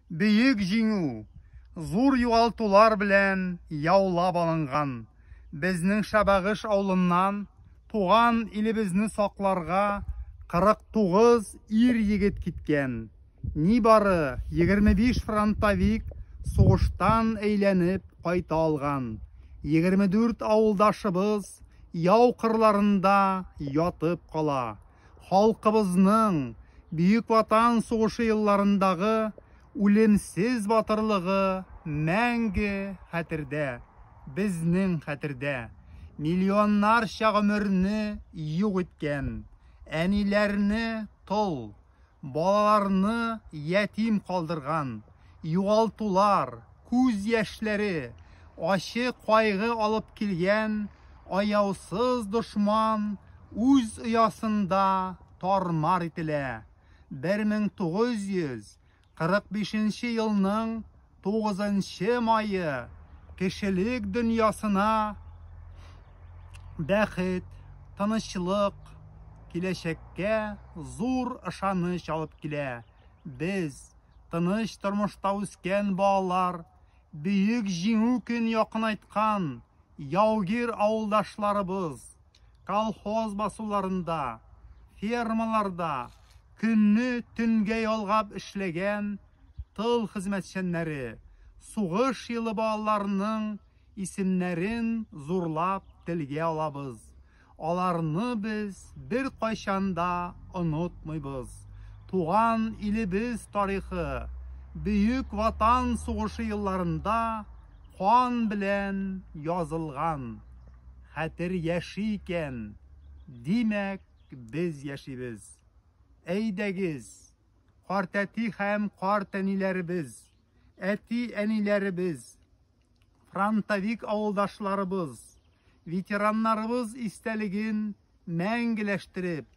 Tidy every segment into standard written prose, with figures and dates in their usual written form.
Бөек җиңү, зур югалтулар белән яулап алынган. Безнең Шабагыш авылыннан туган илебезне сакларга 49 ир-егет киткән. Нибары 25 фронтовик сугыштан әйләнеп кайта алган. 24 авылдашыбыз яу кырларында ятып кала. Халкыбызның Бөек Ватан сугышы елларындагы үлемсез батырлыгы мәңге хәтердә, безнең хәтердә. Миллионнарча гомерне юк иткән, әниләрне тол, балаларны ятим калдырган, югалтулар, күз яшьләре, ачы кайгы алып килгән аяусыз дошман үз оясында тармар ителә. 1945 елның 9 майы кешелек дөньясына бәхет, тынычлык, киләчәккә зур ышаныч алып килә. Без, тыныч тормышта үскән балалар, бөек җиңү көн якынайткан яугир авылдашларыбыз, колхоз басуларында, фермаларда көнне төнгә ялгап эшләгән тыл хезмәтчәннәре, сугыш елы балаларының исемнәрен зурлап телгә алабыз. Аларны без бер кайчанда онытмыйбыз. Туган илебез тарихы Бөек Ватан сугышы елларында кан белән язылган. Хәтер яши икән, димәк, без яшибез. Әйдәгез, карт әти һәм карт әниләребез, әти әниләребез, фронтовик авылдашларыбыз, ветераннарыбыз истәлеген мәңгеләштереп,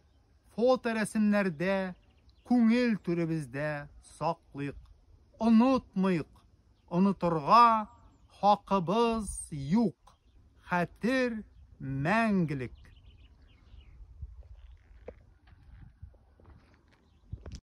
фоторәсемнәрдә, күңел түребездә саклыйк. Онытмыйк, онытырга хакыбыз юк. Хәтер мәңгелек.